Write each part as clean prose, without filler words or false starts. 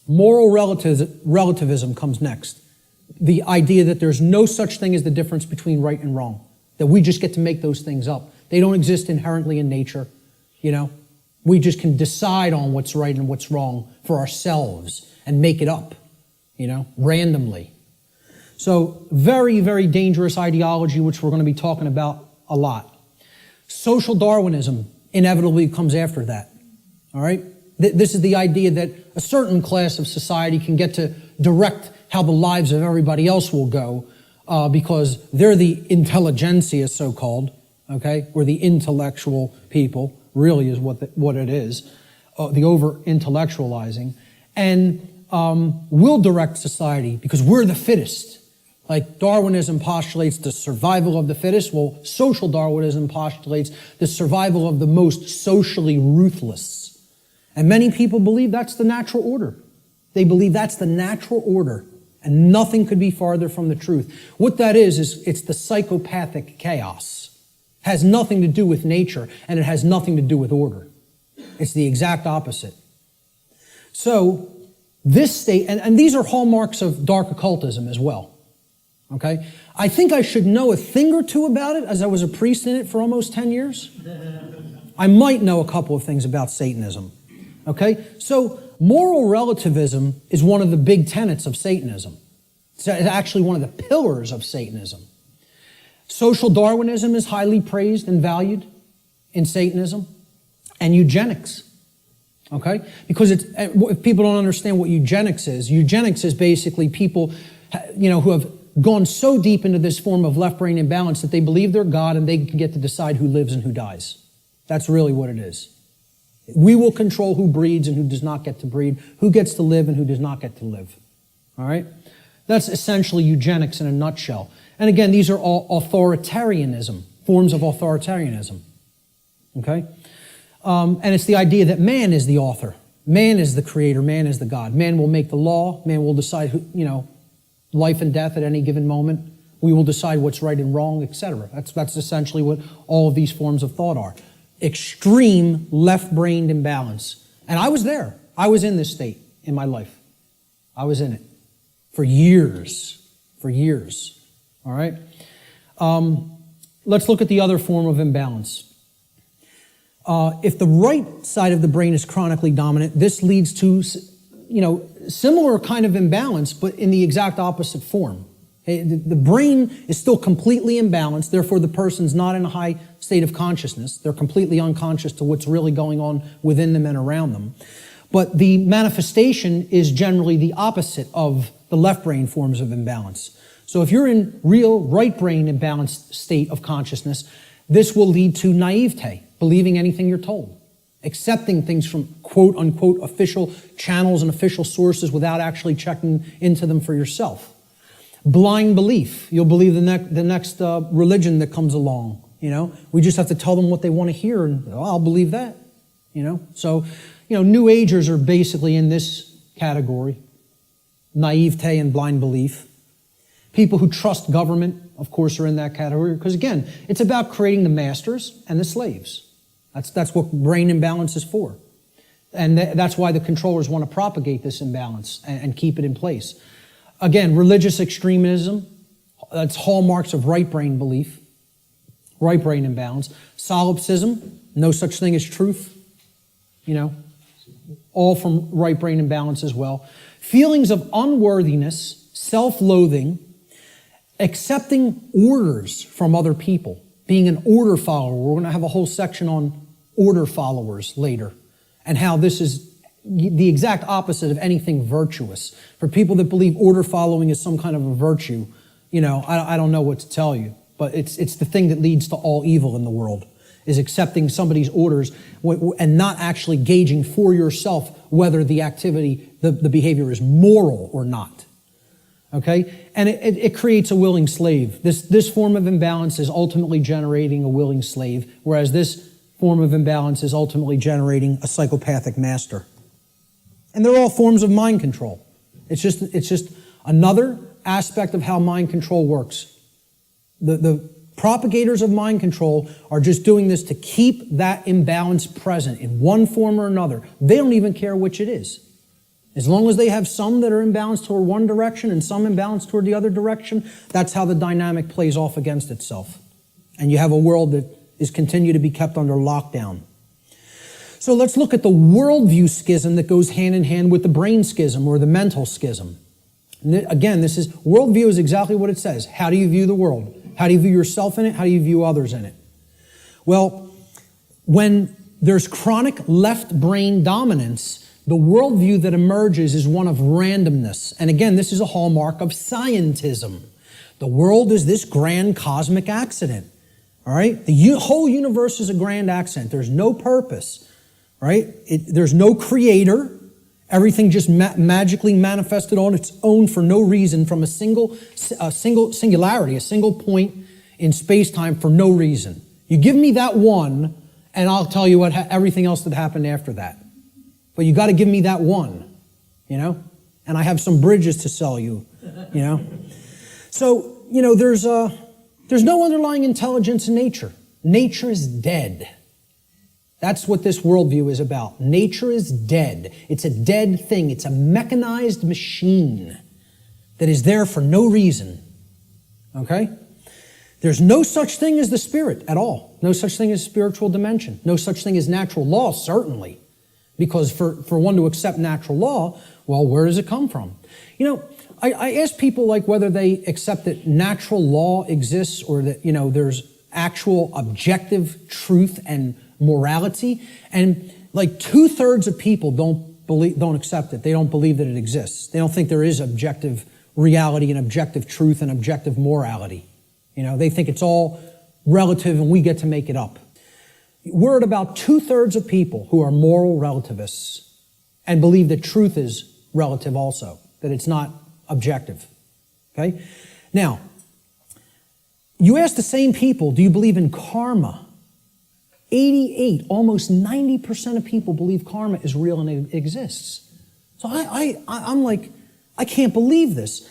Moral relativism comes next. The idea that there's no such thing as the difference between right and wrong, that we just get to make those things up. They don't exist inherently in nature, We just can decide on what's right and what's wrong for ourselves and make it up, randomly. So very, very dangerous ideology, which we're going to be talking about a lot. Social Darwinism inevitably comes after that, all right? This is the idea that a certain class of society can get to direct how the lives of everybody else will go because they're the intelligentsia, so-called, okay? Or the intellectual people, really is what it is, the over-intellectualizing. And we'll direct society because we're the fittest. Like Darwinism postulates the survival of the fittest. Well, social Darwinism postulates the survival of the most socially ruthless. And many people believe that's the natural order. They believe that's the natural order, and nothing could be farther from the truth. What that is it's the psychopathic chaos. It has nothing to do with nature, and it has nothing to do with order. It's the exact opposite. So, this state, and these are hallmarks of dark occultism as well. Okay? I think I should know a thing or two about it, as I was a priest in it for almost 10 years. I might know a couple of things about Satanism. Okay? So, moral relativism is one of the big tenets of Satanism. It's actually one of the pillars of Satanism. Social Darwinism is highly praised and valued in Satanism. And eugenics. Okay? Because if people don't understand what eugenics is basically people, who have gone so deep into this form of left-brain imbalance that they believe they're God and they can get to decide who lives and who dies. That's really what it is. We will control who breeds and who does not get to breed, who gets to live and who does not get to live. All right? That's essentially eugenics in a nutshell. And again, these are all authoritarianism, forms of authoritarianism. Okay? And it's the idea that man is the author. Man is the creator. Man is the God. Man will make the law. Man will decide who, life and death at any given moment. We will decide what's right and wrong, etc. That's essentially what all of these forms of thought are. Extreme left-brained imbalance. And I was there. I was in this state in my life. I was in it for years. For years. All right? Let's look at the other form of imbalance. If the right side of the brain is chronically dominant, this leads to, similar kind of imbalance, but in the exact opposite form. The brain is still completely imbalanced, therefore the person's not in a high state of consciousness. They're completely unconscious to what's really going on within them and around them. But the manifestation is generally the opposite of the left brain forms of imbalance. So if you're in real right brain imbalanced state of consciousness, this will lead to naivete, believing anything you're told, accepting things from quote-unquote official channels and official sources without actually checking into them for yourself. Blind belief. You'll believe the next religion that comes along. We just have to tell them what they want to hear, and I'll believe that. So, New Agers are basically in this category. Naivete and blind belief. People who trust government, of course, are in that category, because again, it's about creating the masters and the slaves. That's what brain imbalance is for. And that's why the controllers want to propagate this imbalance and keep it in place. Again, religious extremism, that's hallmarks of right brain belief, right brain imbalance. Solipsism, no such thing as truth, all from right brain imbalance as well. Feelings of unworthiness, self-loathing, accepting orders from other people, being an order follower. We're going to have a whole section on order followers later, and how this is the exact opposite of anything virtuous. For people that believe order following is some kind of a virtue, I don't know what to tell you, but it's the thing that leads to all evil in the world, is accepting somebody's orders and not actually gauging for yourself whether the activity, the behavior is moral or not. Okay? And it creates a willing slave. This form of imbalance is ultimately generating a willing slave, whereas this form of imbalance is ultimately generating a psychopathic master. And they're all forms of mind control. It's just another aspect of how mind control works. The propagators of mind control are just doing this to keep that imbalance present in one form or another. They don't even care which it is. As long as they have some that are imbalanced toward one direction and some imbalanced toward the other direction, that's how the dynamic plays off against itself. And you have a world that is continued to be kept under lockdown. So let's look at the worldview schism that goes hand in hand with the brain schism or the mental schism. And again, worldview is exactly what it says. How do you view the world? How do you view yourself in it? How do you view others in it? Well, when there's chronic left brain dominance, the worldview that emerges is one of randomness. And again, this is a hallmark of scientism. The world is this grand cosmic accident. All right? The whole universe is a grand accident. There's no purpose. Right? There's no creator. Everything just magically manifested on its own for no reason from a single singularity, a single point in space-time for no reason. You give me that one, and I'll tell you everything else that happened after that. But you got to give me that one, and I have some bridges to sell you, So, there's no underlying intelligence in nature. Nature is dead. That's what this worldview is about. Nature is dead. It's a dead thing. It's a mechanized machine that is there for no reason. Okay? There's no such thing as the spirit at all. No such thing as spiritual dimension. No such thing as natural law, certainly. Because for one to accept natural law, well, where does it come from? I ask people whether they accept that natural law exists or that, there's actual objective truth and morality. And 2/3 of people don't accept it. They don't believe that it exists. They don't think there is objective reality and objective truth and objective morality. They think it's all relative and we get to make it up. We're at about 2/3 of people who are moral relativists and believe that truth is relative also, that it's not objective. Okay? Now, you ask the same people, do you believe in karma? 88, almost 90% of people believe karma is real and it exists. So I'm like, I can't believe this.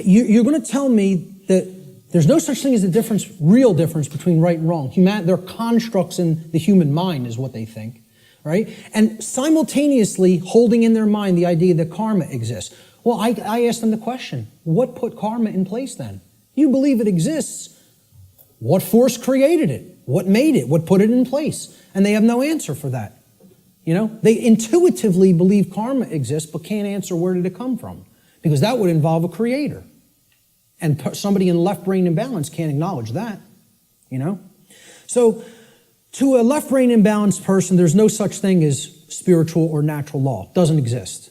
You're going to tell me that there's no such thing as a real difference between right and wrong. They're constructs in the human mind is what they think, right? And simultaneously holding in their mind the idea that karma exists. Well, I asked them the question, what put karma in place then? You believe it exists. What force created it? What made it? What put it in place? And they have no answer for that. They intuitively believe karma exists, but can't answer where did it come from? Because that would involve a creator. And somebody in left brain imbalance can't acknowledge that, So to a left brain imbalanced person, there's no such thing as spiritual or natural law. It doesn't exist.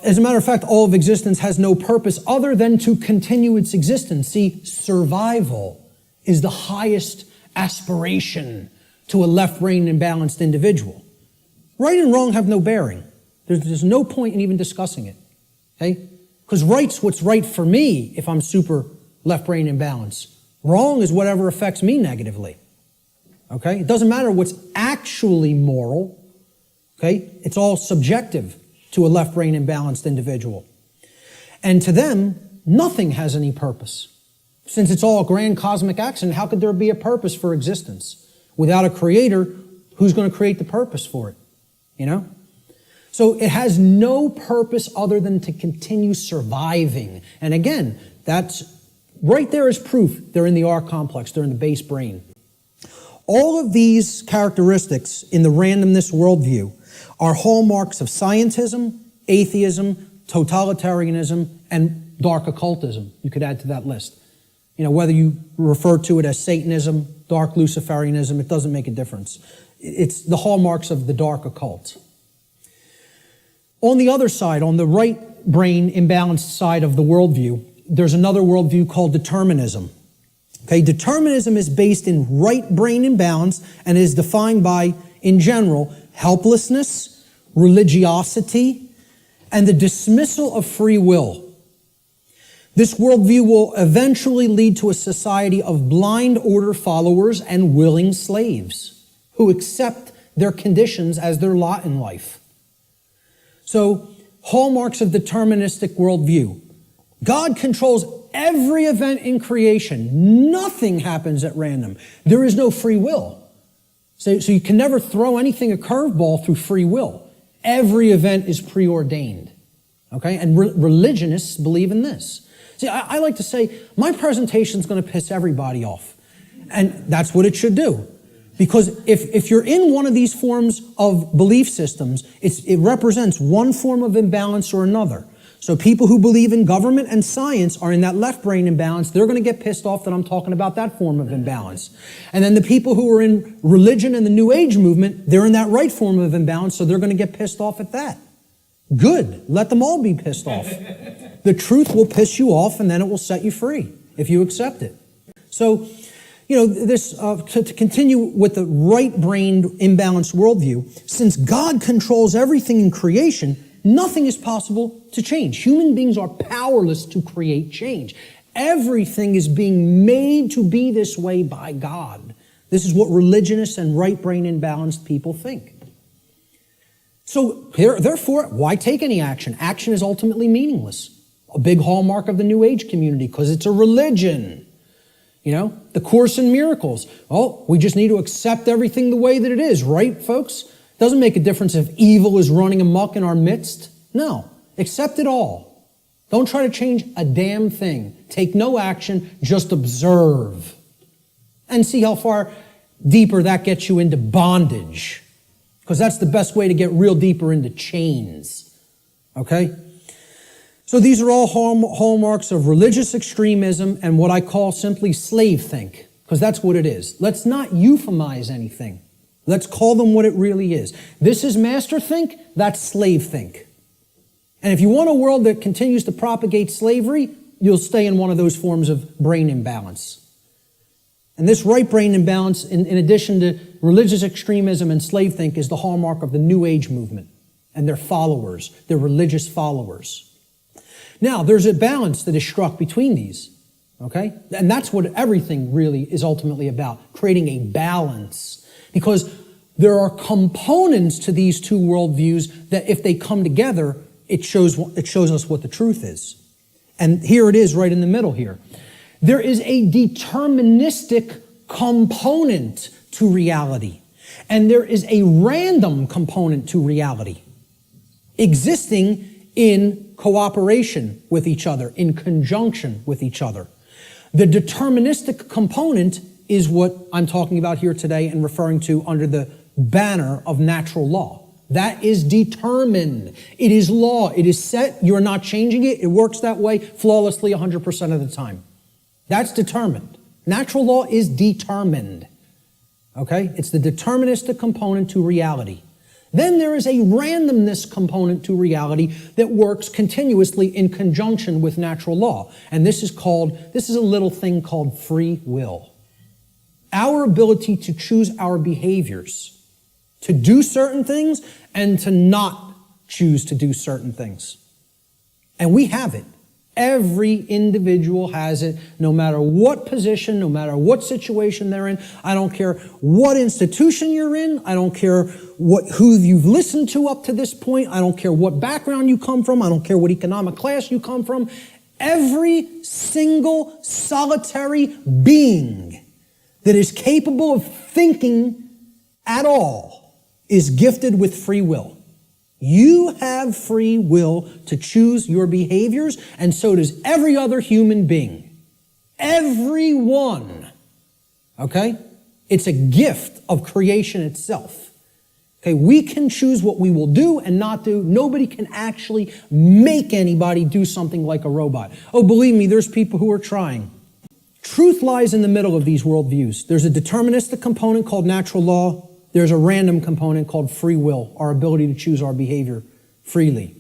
As a matter of fact, all of existence has no purpose other than to continue its existence. See, survival is the highest aspiration to a left brain imbalanced individual. Right and wrong have no bearing. There's no point in even discussing it. Okay? Because right's what's right for me if I'm super left brain imbalanced. Wrong is whatever affects me negatively. Okay? It doesn't matter what's actually moral. Okay? It's all subjective to a left brain imbalanced individual. And to them, nothing has any purpose. Since it's all a grand cosmic accident, how could there be a purpose for existence? Without a creator, who's going to create the purpose for it? So it has no purpose other than to continue surviving. And again, that's right there is proof they're in the R complex, they're in the base brain. All of these characteristics in the randomness worldview are hallmarks of scientism, atheism, totalitarianism, and dark occultism. You could add to that list. Whether you refer to it as Satanism, dark Luciferianism, it doesn't make a difference. It's the hallmarks of the dark occult. On the other side, on the right brain imbalanced side of the worldview, there's another worldview called determinism. Okay, determinism is based in right brain imbalance and is defined by, in general, helplessness, religiosity, and the dismissal of free will. This worldview will eventually lead to a society of blind order followers and willing slaves who accept their conditions as their lot in life. So, hallmarks of deterministic worldview. God controls every event in creation. Nothing happens at random. There is no free will. So you can never throw anything a curveball through free will. Every event is preordained. Okay? And religionists believe in this. See, I like to say, my presentation is going to piss everybody off. And that's what it should do. Because if you're in one of these forms of belief systems, it represents one form of imbalance or another. So people who believe in government and science are in that left brain imbalance. They're going to get pissed off that I'm talking about that form of imbalance. And then the people who are in religion and the New Age movement, they're in that right form of imbalance, so they're going to get pissed off at that. Good. Let them all be pissed off. The truth will piss you off, and then it will set you free if you accept it. So, this to continue with the right-brained imbalanced worldview, since God controls everything in creation, nothing is possible to change. Human beings are powerless to create change. Everything is being made to be this way by God. This is what religionists and right-brain imbalanced people think. So, therefore, why take any action? Action is ultimately meaningless. A big hallmark of the New Age community, because it's a religion. The Course in Miracles. Oh, we just need to accept everything the way that it is, right, folks? Doesn't make a difference if evil is running amok in our midst. No, accept it all. Don't try to change a damn thing. Take no action, just observe. And see how far deeper that gets you into bondage. Because that's the best way to get real deeper into chains. Okay? So these are all hallmarks of religious extremism and what I call simply slave think. Because that's what it is. Let's not euphemize anything. Let's call them what it really is. This is master think, that's slave think. And if you want a world that continues to propagate slavery, you'll stay in one of those forms of brain imbalance. And this right brain imbalance, in addition to religious extremism and slave think, is the hallmark of the New Age movement and their followers, their religious followers. Now, there's a balance that is struck between these, okay? And that's what everything really is ultimately about, creating a balance. Because there are components to these two worldviews that if they come together, it shows us what the truth is. And here it is right in the middle here. There is a deterministic component to reality. And there is a random component to reality, existing in cooperation with each other, in conjunction with each other. The deterministic component is what I'm talking about here today and referring to under the banner of natural law. That is determined. It is law. It is set. You're not changing it. It works that way flawlessly 100% of the time. That's determined. Natural law is determined. Okay? It's the deterministic component to reality. Then there is a randomness component to reality that works continuously in conjunction with natural law. And this is a little thing called free will. Our ability to choose our behaviors, to do certain things and to not choose to do certain things. And we have it. Every individual has it, no matter what position, no matter what situation they're in. I don't care what institution you're in. I don't care who you've listened to up to this point. I don't care what background you come from. I don't care what economic class you come from. Every single solitary being that is capable of thinking at all is gifted with free will. You have free will to choose your behaviors, and so does every other human being. Everyone. Okay? It's a gift of creation itself. Okay, we can choose what we will do and not do. Nobody can actually make anybody do something like a robot. Oh, believe me, there's people who are trying. Truth lies in the middle of these worldviews. There's a deterministic component called natural law. There's a random component called free will, our ability to choose our behavior freely.